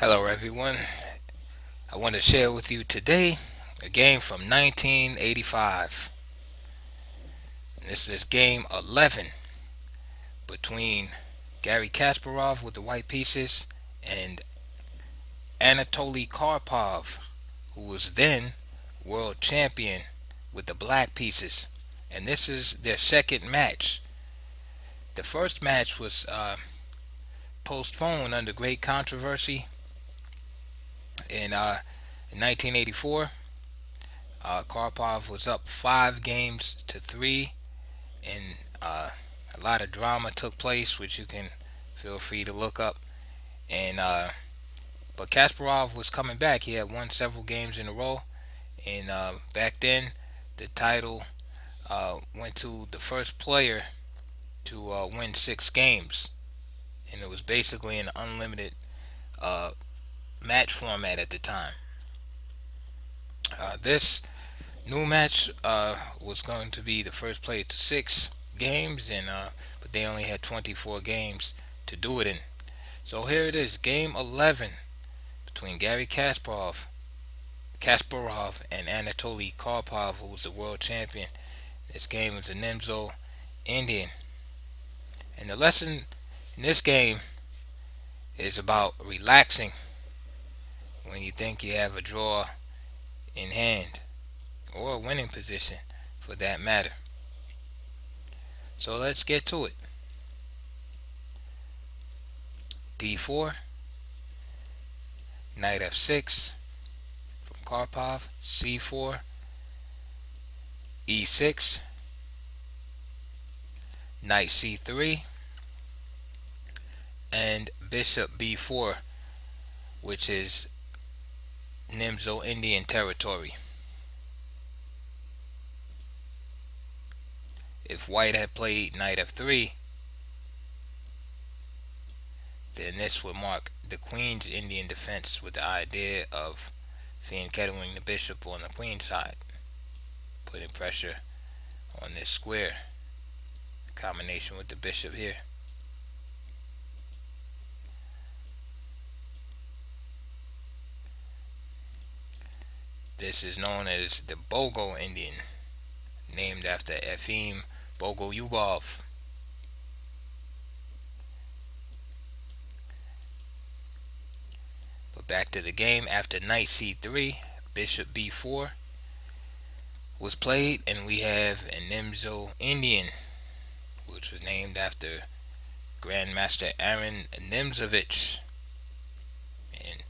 Hello, everyone. I want to share with you today a game from 1985. This is game 11 between Gary Kasparov with the white pieces and Anatoly Karpov, who was then world champion with the black pieces. And this is their second match. The first match was postponed under great controversy in 1984. Karpov was up 5 games to 3, and a lot of drama took place, which you can feel free to look up. And but Kasparov was coming back. He had won several games in a row, and back then the title went to the first player to win 6 games, and it was basically an unlimited uh, match format at the time. This new match was going to be the first player to 6 games, and but they only had 24 games to do it in. So here it is, game 11 between Gary Kasparov and Anatoly Karpov, who was the world champion. This game is a Nimzo Indian, and the lesson in this game is about relaxing when you think you have a draw in hand, or a winning position for that matter. So let's get to it. D4, knight f6 from Karpov, c4, e6, knight c3, and bishop b4, which is Nimzo Indian territory. If white had played knight f3, then this would mark the queen's Indian defense, with the idea of fianchettoing the bishop on the queen side, putting pressure on this square combination with the bishop here. This is known as the Bogo Indian, named after Efim Bogolyubov. But back to the game. After knight c3, bishop b4 was played, and we have a Nimzo Indian, which was named after Grandmaster Aaron Nimzovich. And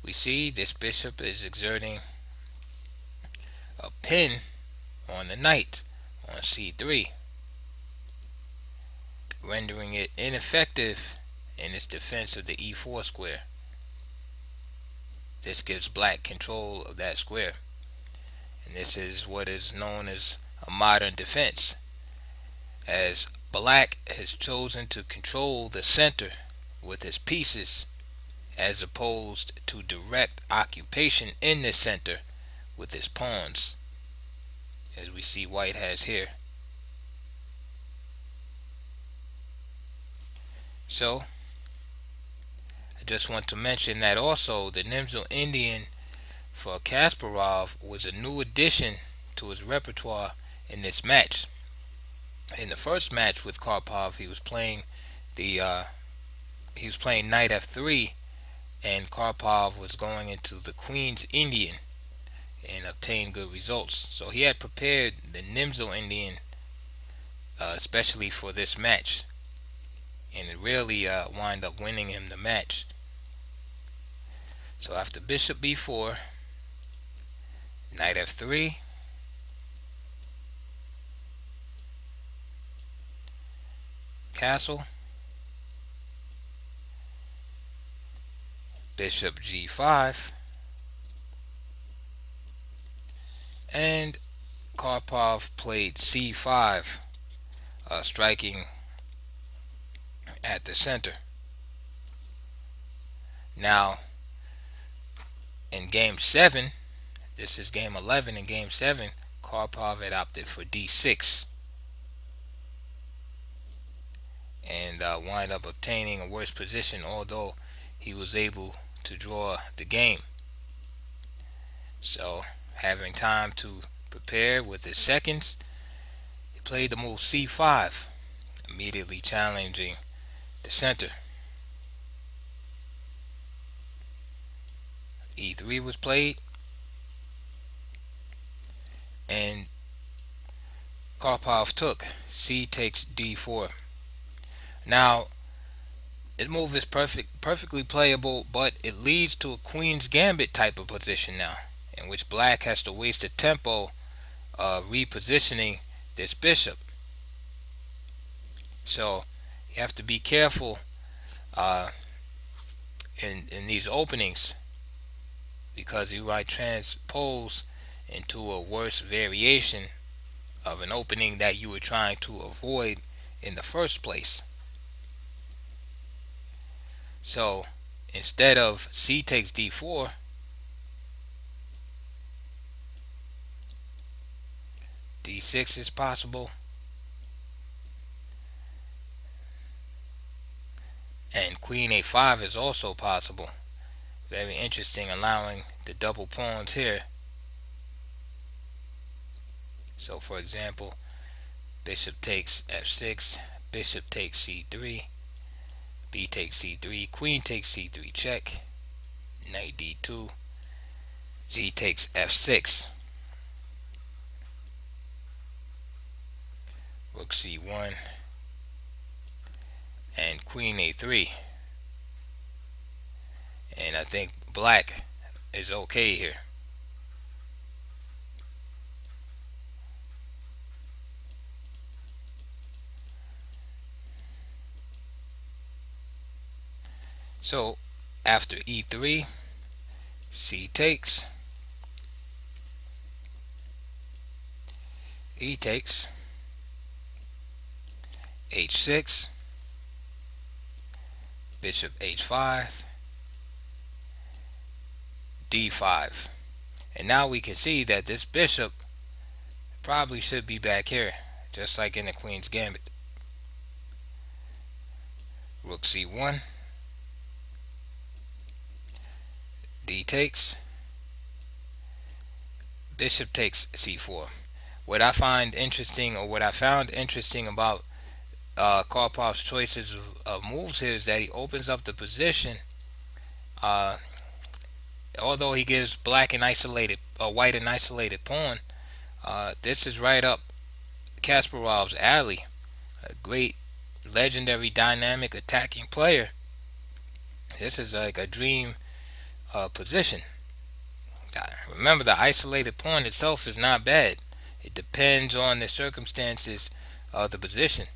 we see this bishop is exerting a pin on the knight on c3, rendering it ineffective in its defense of the e4 square. This gives black control of that square, and this is what is known as a modern defense, as black has chosen to control the center with his pieces, as opposed to direct occupation in the center with his pawns, as we see white has here. So I just want to mention that also the Nimzo Indian for Kasparov was a new addition to his repertoire in this match. In the first match with Karpov, the he was playing knight f3, and Karpov was going into the queen's Indian and obtained good results. So he had prepared the Nimzo Indian especially for this match, and it really wound up winning him the match. So after bishop b4, knight f3, castle, bishop g5, and Karpov played c5, striking at the center. Now, in game 7, this is game 11. In game 7, Karpov had opted for d6, and wind up obtaining a worse position, although he was able to draw the game. So, having time to prepare with his seconds, he played the move c5, immediately challenging the center. e3 was played, and Karpov took. C takes d4. Now, this move is perfectly playable, but it leads to a queen's gambit type of position now, in which black has to waste a tempo repositioning this bishop. So you have to be careful in these openings, because you might transpose into a worse variation of an opening that you were trying to avoid in the first place. So instead of c takes d4, d6 is possible, and queen a5 is also possible. Very interesting, allowing the double pawns here. So for example, bishop takes f6, bishop takes c3, b takes c3, queen takes c3 check, knight d2, g takes f6, rook c1, and queen a3. And I think black is okay here. So after e3, c takes, e takes, h6, bishop h5, d5. And now we can see that this bishop probably should be back here, just like in the queen's gambit. Rook c1, d takes, bishop takes c4. What I find interesting, or what I found interesting about Karpov's choices of moves here, is that he opens up the position. Although he gives white an isolated pawn, this is right up Kasparov's alley. A great, legendary, dynamic, attacking player. This is like a dream position. Remember, the isolated pawn itself is not bad. It depends on the circumstances of the position.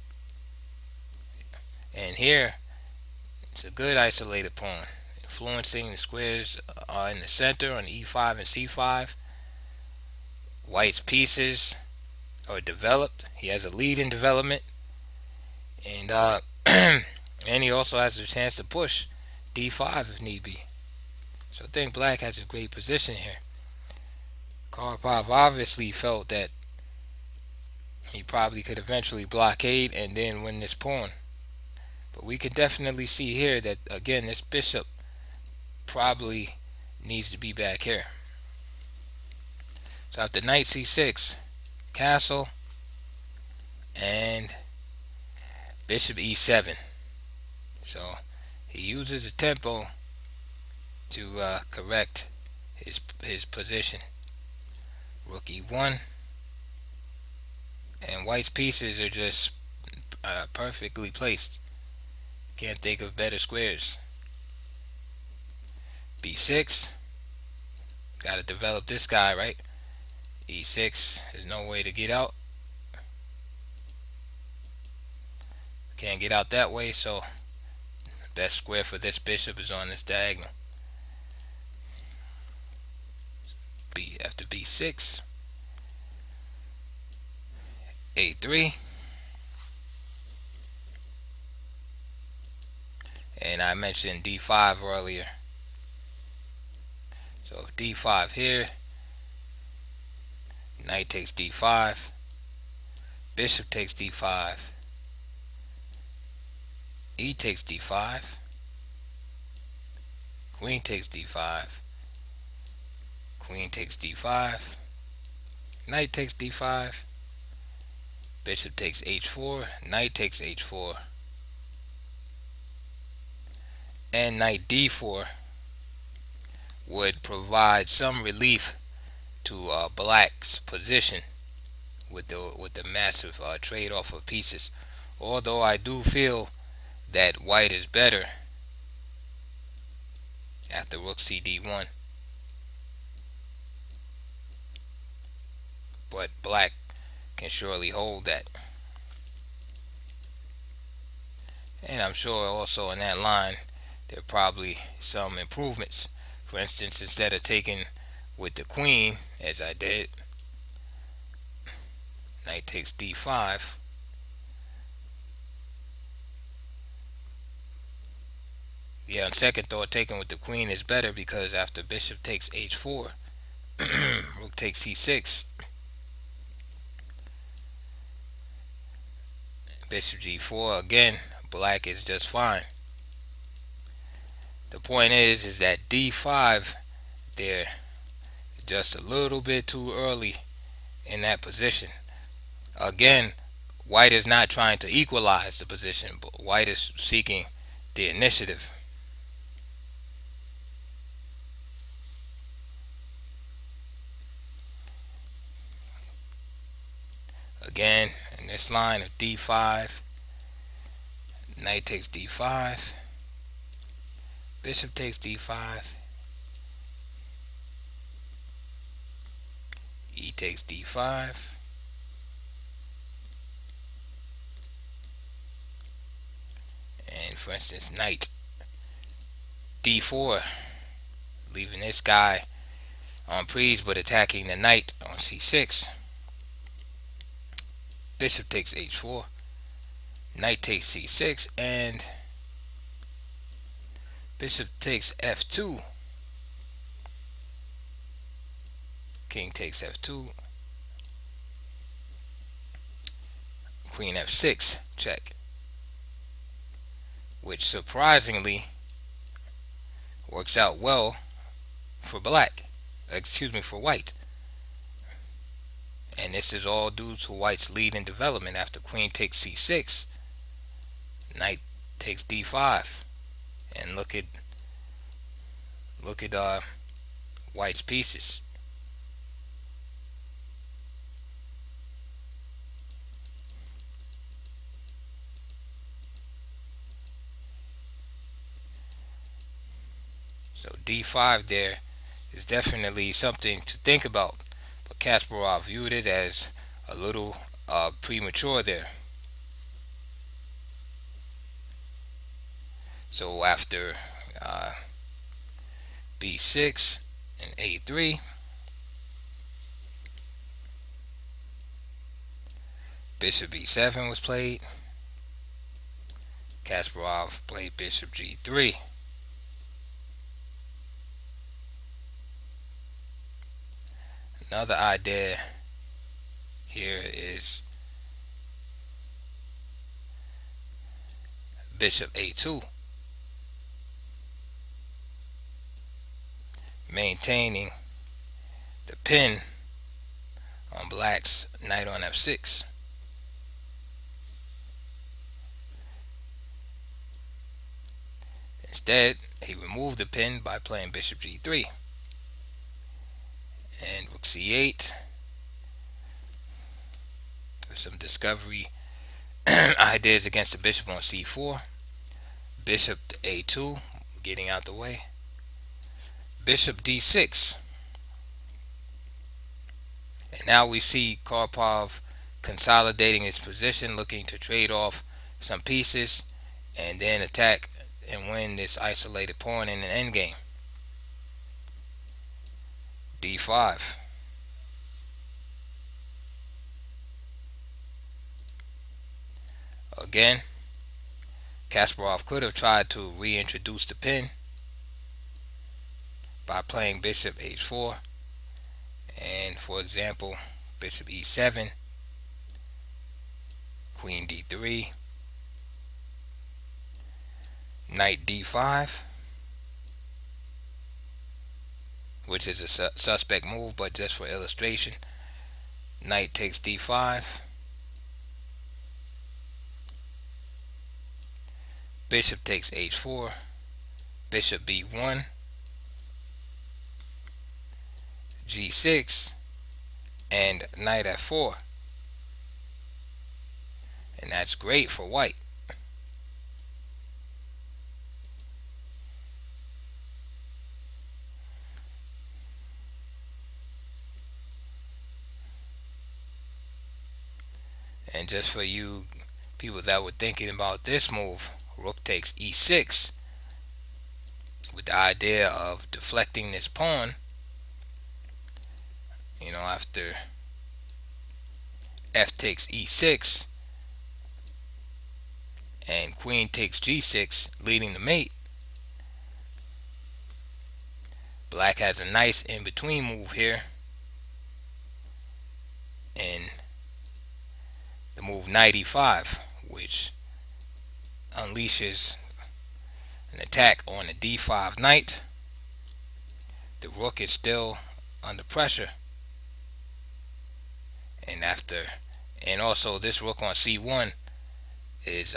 And here, it's a good isolated pawn, influencing the squares in the center on e5 and c5. White's pieces are developed. He has a lead in development, and and he also has a chance to push d5 if need be. So I think black has a great position here. Karpov obviously felt that he probably could eventually blockade and then win this pawn. But we can definitely see here that, again, this bishop probably needs to be back here. So after knight c6, castle, and bishop e7. So he uses a tempo to correct his position. Rook e1, and white's pieces are just perfectly placed. Can't think of better squares. b6, got to develop this guy, right? e6, there's no way to get out. Can't get out that way, so the best square for this bishop is on this diagonal. After b6, a3, and I mentioned d5 earlier. So d5 here, knight takes d5, bishop takes d5, e takes d5, Queen takes d5. Queen takes d5. Knight takes d5. Bishop takes h4. Knight takes h4. And knight d4 would provide some relief to black's position with the massive trade-off of pieces. Although I do feel that white is better after rook cd1, but black can surely hold that. And I'm sure also in that line there are probably some improvements. For instance, instead of taking with the queen as I did, knight takes d5. Yeah, on second thought, taking with the queen is better because after bishop takes h4, rook takes c6, bishop g4, again, black is just fine. The point is that d5 there just a little bit too early in that position. Again, white is not trying to equalize the position, but white is seeking the initiative. Again, in this line of d5, knight takes d5, bishop takes d5, e takes d5, and for instance knight d4, leaving this guy on prise but attacking the knight on c6. Bishop takes h4, knight takes c6, and bishop takes f2, king takes f2, queen f6, check, which surprisingly works out well for for white. And this is all due to white's lead in development. After queen takes c6, knight takes d5, and look at white's pieces. So d5 there is definitely something to think about, but Kasparov viewed it as a little premature there. So after b6 and a3, bishop b7 was played. Kasparov played bishop g3. Another idea here is bishop a2, maintaining the pin on black's knight on f6. Instead, he removed the pin by playing bishop g3. And rook c8 with some discovery ideas against the bishop on c4. Bishop to a2, getting out the way. Bishop d6. And now we see Karpov consolidating his position, looking to trade off some pieces and then attack and win this isolated pawn in an endgame. d5. Again, Kasparov could have tried to reintroduce the pin by playing bishop h4 and, for example, bishop e7, queen d3, knight d5, which is a suspect move, but just for illustration. Knight takes d5. Bishop takes h4. Bishop b1. g6. And knight f4. And that's great for white. And just for you people that were thinking about this move, rook takes e6 with the idea of deflecting this pawn. After f takes e6 and queen takes g6, leading the mate, black has a nice in-between move here, and the move knight e5, which unleashes an attack on the d5 knight. The rook is still under pressure, and also this rook on c1 is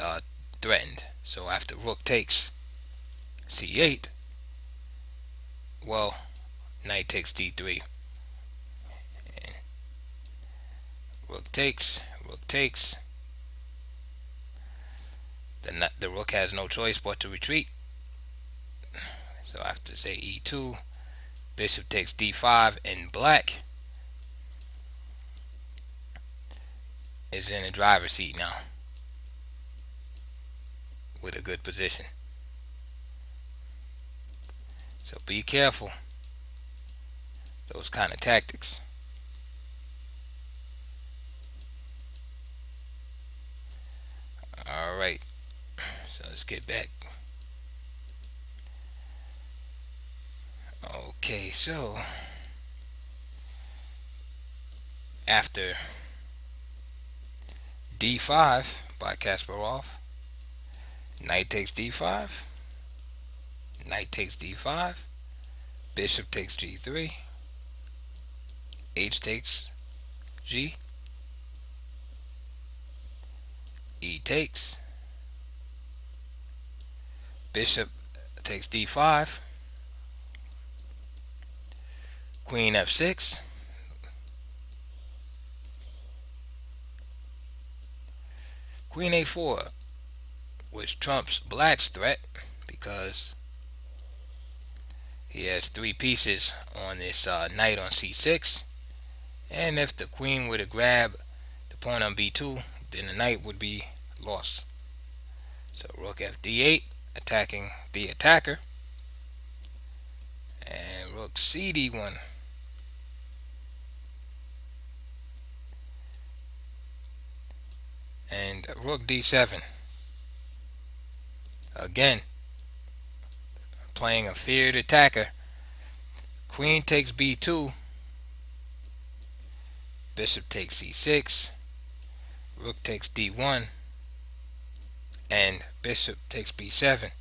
threatened. So after rook takes c8, well, knight takes d3, and rook takes. The rook has no choice but to retreat. So after say e2, bishop takes d5, and black is in the driver's seat now with a good position. So be careful those kind of tactics. Alright, so let's get back. Okay, so after d5 by Kasparov, knight takes d5, knight takes d5, bishop takes g3, h takes g, e takes, bishop takes d5, queen f6, queen a4, which trumps black's threat because he has 3 pieces on this knight on c6, and if the queen were to grab the pawn on b2, then the knight would be lost. So rook fd8, attacking the attacker, and rook cd1. And rook d7. Again, playing a feared attacker. Queen takes b2, bishop takes c6, rook takes d1, and bishop takes b7.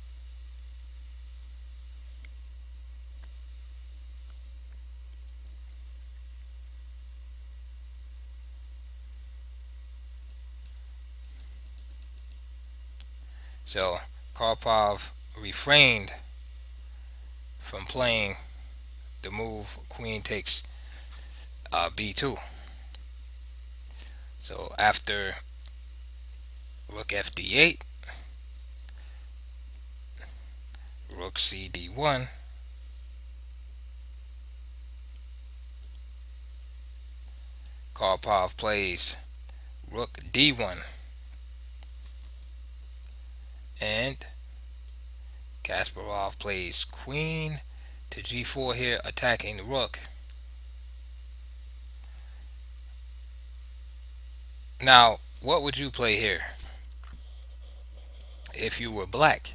So Karpov refrained from playing the move queen takes b2. So after rook fd8, rook cd1, Karpov plays rook d1, and Kasparov plays queen to g4 here, attacking the rook. Now, what would you play here if you were black?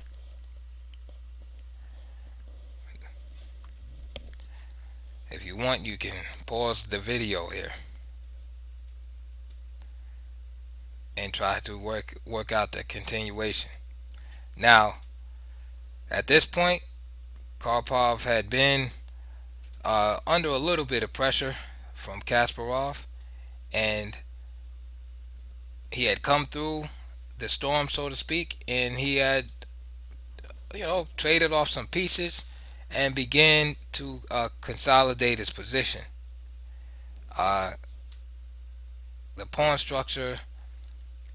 If you want, you can pause the video here and try to work out the continuation. Now, at this point, Karpov had been under a little bit of pressure from Kasparov, and he had come through the storm, so to speak, and he had, traded off some pieces and began to consolidate his position. Uh, the pawn structure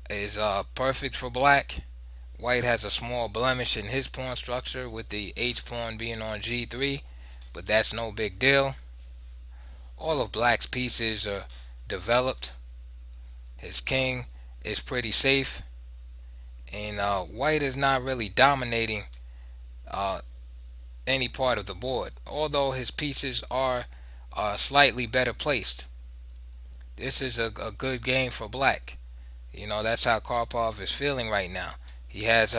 is perfect for black. White has a small blemish in his pawn structure with the H pawn being on G3, but that's no big deal. All of black's pieces are developed. His king is pretty safe, and white is not really dominating uh, any part of the board, although his pieces are slightly better placed. This is a good game for black. That's how Karpov is feeling right now. He has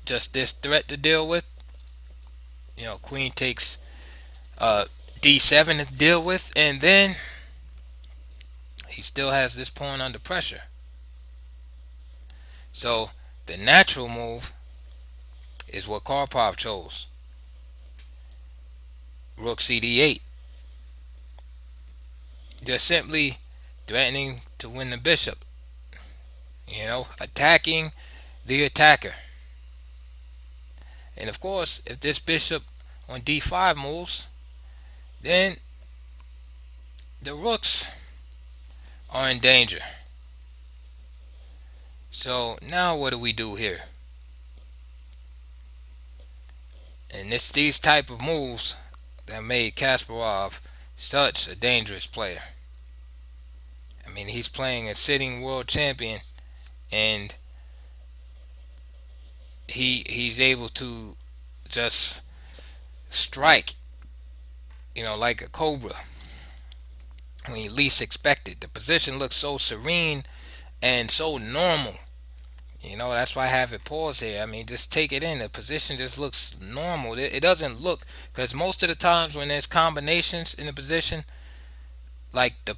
just this threat to deal with. Queen takes uh, d7 to deal with, and then he still has this pawn under pressure. So the natural move is what Karpov chose. Rook cd8. Just simply threatening to win the bishop. Attacking the attacker. And of course, if this bishop on d5 moves, then the rooks are in danger. So now what do we do here? And it's these type of moves that made Kasparov such a dangerous player. I mean, he's playing a sitting world champion, and he's able to just strike, like a cobra when you least expect it. The position looks so serene and so normal. That's why I have it paused here. I mean, just take it in. The position just looks normal. It doesn't look, because most of the times when there's combinations in the position, like the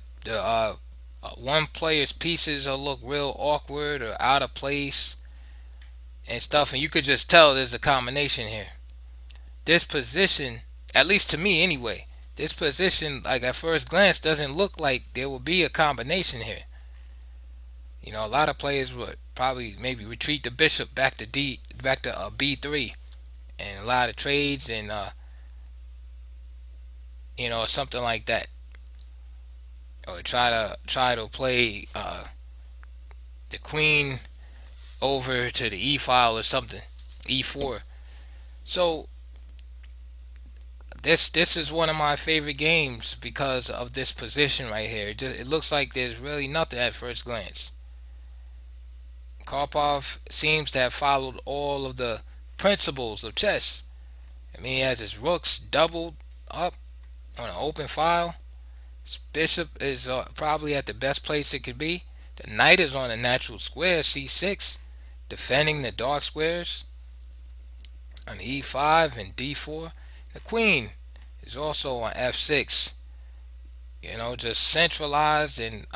one player's pieces will look real awkward or out of place and stuff, and you could just tell there's a combination here. This position, at least to me anyway, this position, like at first glance, doesn't look like there will be a combination here. A lot of players would probably maybe retreat the bishop back to b3, and a lot of trades, and something like that, or try to play the queen over to the e file or something, e4. So this is one of my favorite games because of this position right here. It looks like there's really nothing at first glance. Karpov seems to have followed all of the principles of chess. I mean, he has his rooks doubled up on an open file. His bishop is probably at the best place it could be. The knight is on a natural square, c6, defending the dark squares on e5 and d4. The queen is also on f6. Just centralized and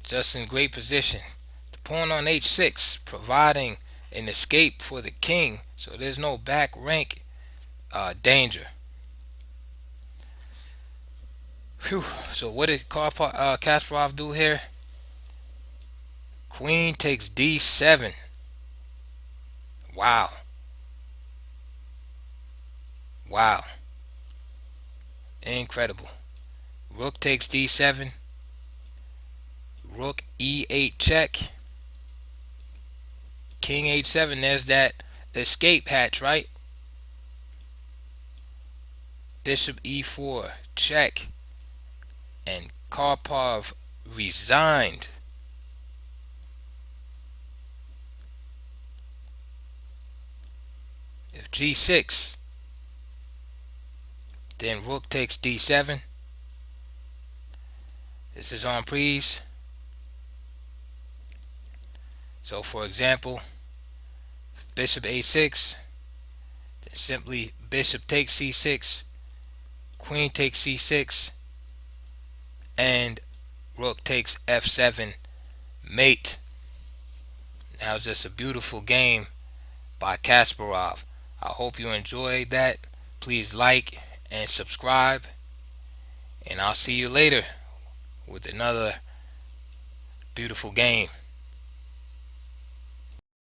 just in great position. The pawn on h6, providing an escape for the king, so there's no back rank danger. Whew. So what did Kasparov do here? Queen takes d7. Wow. Wow. Incredible. Rook takes d7. Rook e8 check. King h7. There's that escape hatch, right? Bishop e4 check. And Karpov resigned. If g6, then rook takes d7. This is on prise. So for example, bishop a6, then simply bishop takes c6, queen takes c6, and rook takes f7, mate. That was just a beautiful game by Kasparov. I hope you enjoyed that. Please like and subscribe, and I'll see you later with another beautiful game.